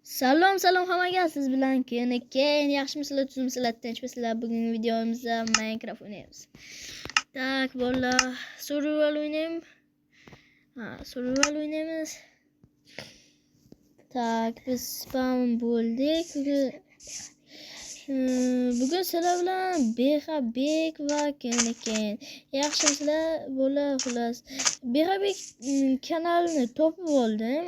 Salom hammaga, siz bilan keyin yaxshimisizlar, tuzimsizlar, tinchmisizlar? Bugungi videomizda Minecraft o'ynaymiz. Tak, bolalar, survival o'ynaymiz. Survival o'ynaymiz. Tak, biz spam bo'ldik. Bugun sizlar bilan Behabek va keyin yaxshimisizlar? Bo'la xullas. Behabek kanalini topib oldim.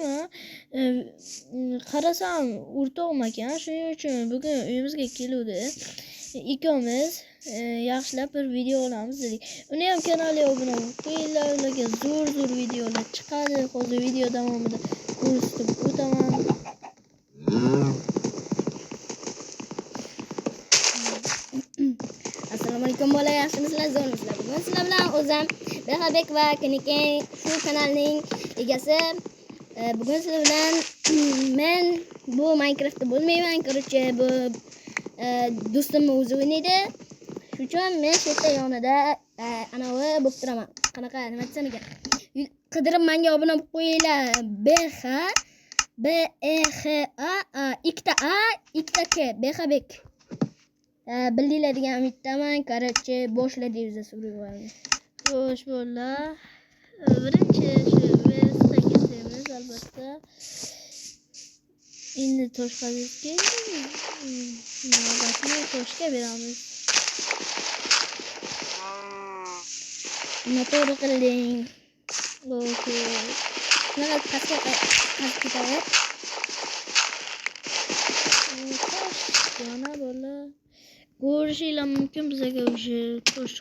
Qarasam o'rtog'im ekan, shuning uchun bugun uyimizga keluvdi. Ikkomiz yaxshilab bir video olamiz dedik. Uni ham kanaliga obuna bo'lib qo'yinglar, ularga zo'r videolar chiqadi. Hozir video davomida ko'rsatib o'taman. Assalomu alaykum bolalar, yaxshimisizlar, zo'rmisizlar? Bugun sizlar bilan o'zim Behabek va keyin shu kanalning egasi. Bugun sizlar bilan men bu Minecraftda bo'lmayman. Короче, bu do'stimni o'zi o'ynaydi. Shuning uchun men shu yerda yonida anavi bo'lib turaman. Qanaqa nima desam ekan? Qidirib menga obuna bo'lib qo'yinglar. ikkita A, ikkita K, Behabek. Bildinglar degan umiddaman. Короче, boshladik biz survivalni. Xo'sh bolalar. Birinchi shu Vesta kesamiz albatta. Endi tosh qazishga navbatni toshga beramiz. Motor qiling. Okey. Mana pastga qazib ketadi. Mana bolalar. Ko'rishinglar mumkin bizga o'sha tosh.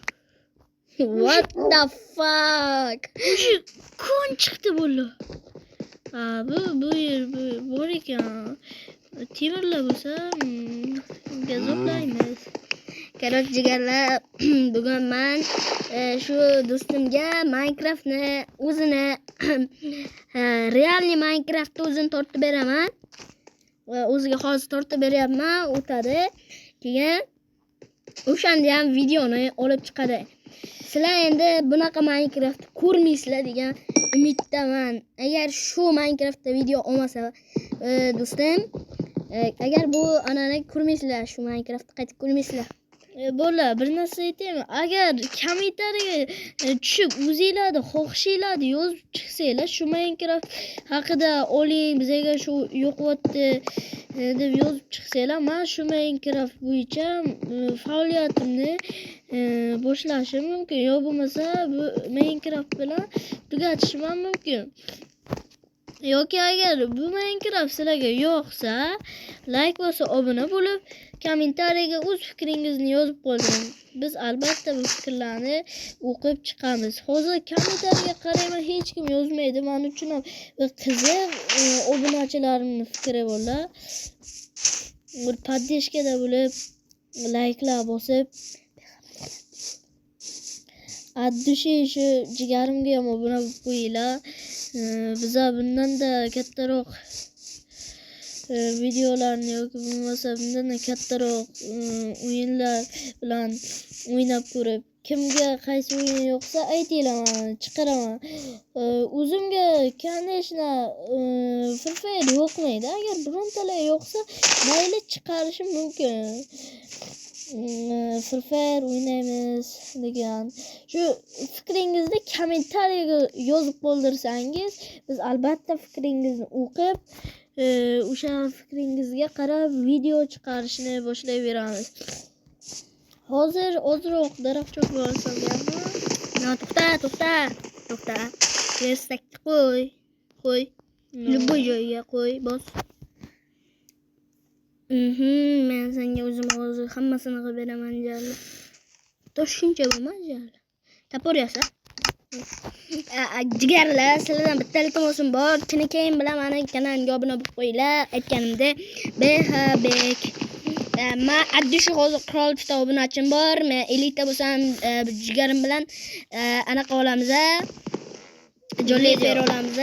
What the fuck? O'sha kon chiqdi bolalar. Bu yer bor ekan. Temirlar bo'lsa gazoblaymiz. Короче, jigarlar, bugun men shu do'stimga Minecraftni o'zini realniy Minecraftni o'zini tortib beraman. O'ziga hozir tortib beryapman, o'tadi. Keyin o'shanda ham videoni olib chiqadi. Sizlar endi bunaqa Minecraft ko'rmaysizlar degan umiddaman. Agar shu Minecraftda video olmasa, do'stim, agar bu anani ko'rmaysizlar, shu Minecraftni qaytib ko'rmaysizlar. Bolalar, bir narsa aytaymi? Agar kommentariyaga tushib o'zingizlarni xohishinglarni yozib chiqsanglar, shu Minecraft haqida oling, bizga shu yo'qotdi deb yozib chiqsanglar, men shu Minecraft bo'yicha faoliyatimni boshlashim mumkin. Yo bo'lmasa, bu Minecraft bilan tugatishim ham mumkin. Yoki agar bu Minecraft sizlarga yoqsa, like bo'lsa, obuna bo'lib, kommentariyaga o'z fikringizni yozib qoldiring. Biz albatta bu fikrlarni o'qib chiqamiz. Hozir kommentariyaga qarayman, hech kim yozmaydi. Men uchun ham qiziq obunachilarimning fikri bo'lar. Bir podдержкада bo'lib, like'lar bosib, addushi shu jigarimga ham obuna bo'lib qo'yinglar. Biza bundan-da kattaroq videolarni yoki bo'lmasa bundan kattaroq o'yinlar bilan o'ynab ko'rib, kimga qaysi o'yin yoqsa aytinglar, men chiqaraman. O'zimga конечно Free Fire yoqmaydi. Agar birontalar yoqsa, mayli chiqarishim mumkin. Free Fire o'ynaymiz degan shu fikringizni kommentariyaga yozib qoldirsangiz, biz albatta fikringizni o'qib, o'sha fikringizga qarab video chiqarishni boshlayveramiz. Hozir ozroq daraxtcho'p bo'lsam ham. To'xta. Versakni qo'y. Любой joyga qo'y, bos. Men senga o'zim hozir hammasini qilib beraman jalla. Toshuncha bo'lmas jalla. Tapor yasa. Jigarlar, sizlardan bitta iltimosim bor. Keyin bilan meni kanalimga obuna bo'lib qo'yinglar. Aytganimdek, Behabek. Men addishi hozir qirolichta obunachim bor. Men elita bo'lsam, jigarim bilan anaqa olamiz. Jolly Fair olamiz.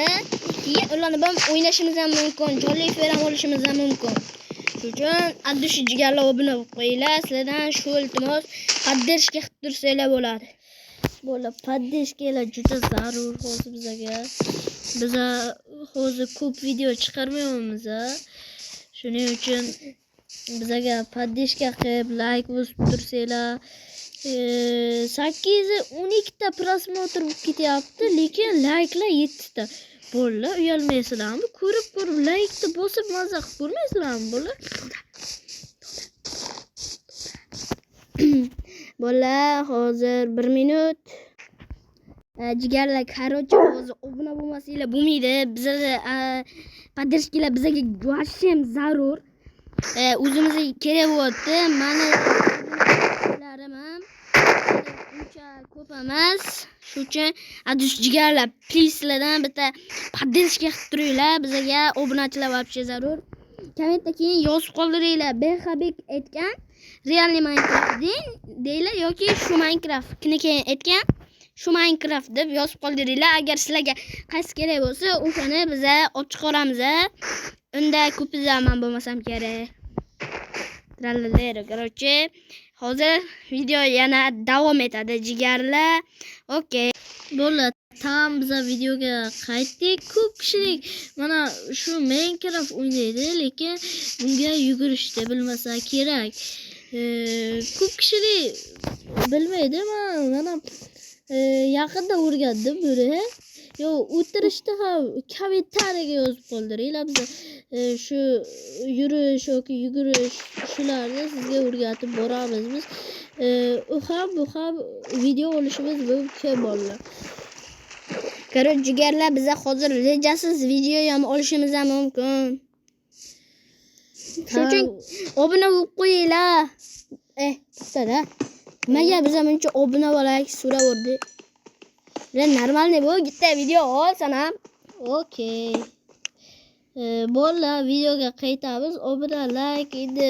Keyin ularni bilan o'ynashimiz ham mumkin. Jolly Fair ham olishimiz ham mumkin. Uchun addishi jigarlar obuna bo'lib qo'yinglar. Sizlardan shu iltimos, podдержка qilib tursanglar bo'ladi. Bo'lar, podдержкаlar juda zarur hozir bizga. Biz hozir ko'p video chiqarmayapmiz. Shuning uchun bizga podдержка qilib, like bosib tursanglar. 812 ta prosmotr bo'lib ketyapti, lekin like'lar 7 ta. Bolalar uyalmaysizlarmi? Ko'rib like'ni bosib mazza qilib ko'rmaysizlarmi, bolalar? Bolalar, hozir 1 minut. Jigarlar, короче, hozir obuna bo'lmasanglar bo'lmaydi. Bizga поддержкаlar bizga вообще zarur. O'zimizga kerak bo'lyapti. Mana obunachilarim ham uncha ko'p emas. Shuning uchun adush jigarlar, please sizlardan bitta поддержка qilib turinglar. Bizga obunachilar вообще zarur. Kommentda keyin yozib qoldiringlar. Behabik aytgan Realni Minecraft deylar yoki shu Minecraft kini keyin aytgan shu Minecraft deb yozib qoldiringlar. Agar sizlarga qaysi kerak bo'lsa, o'shani biz olib chiqaramiz. Unda ko'pincha men bo'lmasam kerak. Trallalero, короче, hozir video yana davom etadi jigarlar. Okay. Bo'ldi. Tam biz videoga qaytdik. Ko'p kishilik mana shu Minecraft o'ynaydi, lekin bunga yugurishni bilmasa kerak. Ko'p kishilik bilmaydi. Mana yaqinda o'rgandim buni. Yo, o'tirishda ham kommentariyaga yozib qoldiringlar. Biz shu yurish yoki yugurish shularni sizga o'rgatib boramiz biz. U ham bu ham video olishimiz mumkin bolalar. Qaror jigarlar, biz hozir rejasiz video ham olishimiz ham mumkin. Shuning uchun obuna bo'lib qo'yinglar. To'xtada. Nimaga biz ham uncha obuna bo'laylik so'raverdi. Normalniy bu bitta video olsam. Okay. Bolalar, videoga qaytamiz. Obuna, like, endi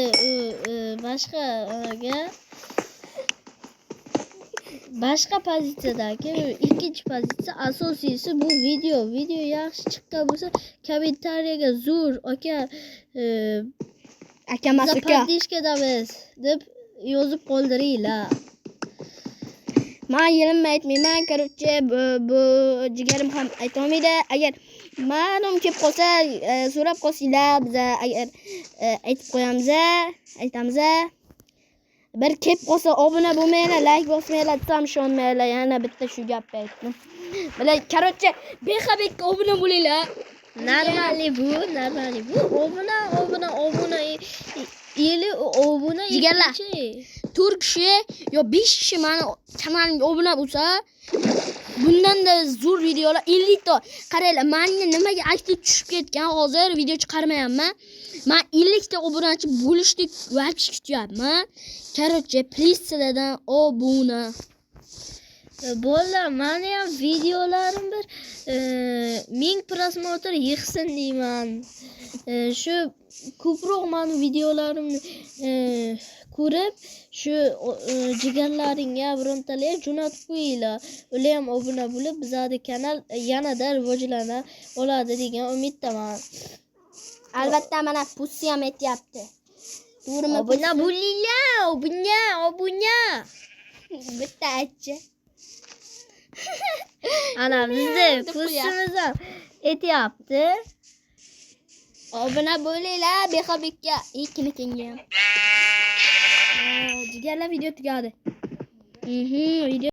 boshqa pozitsiyadagi ikkinchi pozitsiya asosiysi bu video. Video yaxshi chiqqan bo'lsa, kommentariyaga zo'r aka akamas uka podдержкадamiz deb yozib qoldiringlar. Men yerimni aytmayman, короче, bu jigarim ham aytolmaydi. Agar ma'lum kelib qolsa, so'rab qolsanglar, biz agar aytib qo'yamiz, aytamiz. Bir kelib qolsa obuna bo'lmanglar, like bosmanglar, desam ishonmanglar. Yana bitta shu gapni aytdim. Mana, короче, behabekka obuna bo'linglar. Normali bu. Obuna. Eli obuna jigarlar. 4 kishi yo 5 kishi meni kanalimga obuna bo'lsa, bundan da zo'r videolar 50 ta. Qaranglar, meni nimaga aktiv tushib ketgan, hozir video chiqarmayapman. Men 50 ta obunachi bo'lishni vaqt kutyapman. Короче, please sizlardan obuna. Bolalar, meni ham videolarim bir 1000 prosmotr yig'sin deyman. Shu ko'proq meni videolarimni ko'rib, shu jigarlaringga birontalar jo'natib qo'yinglar. Ular ham obuna bo'lib, bizning kanal yanada rivojlana oladi degan umiddaman. Albatta, mana Pussy ham aytayapti. To'g'rimi? Obuna bo'linglar, obuna. Bitta aytchi. Ana bizda Pussy'miz ham aytayapti. Obuna bo'linglar behabikka. Ikkini kenga ham. Jigarlar video tugadi. Video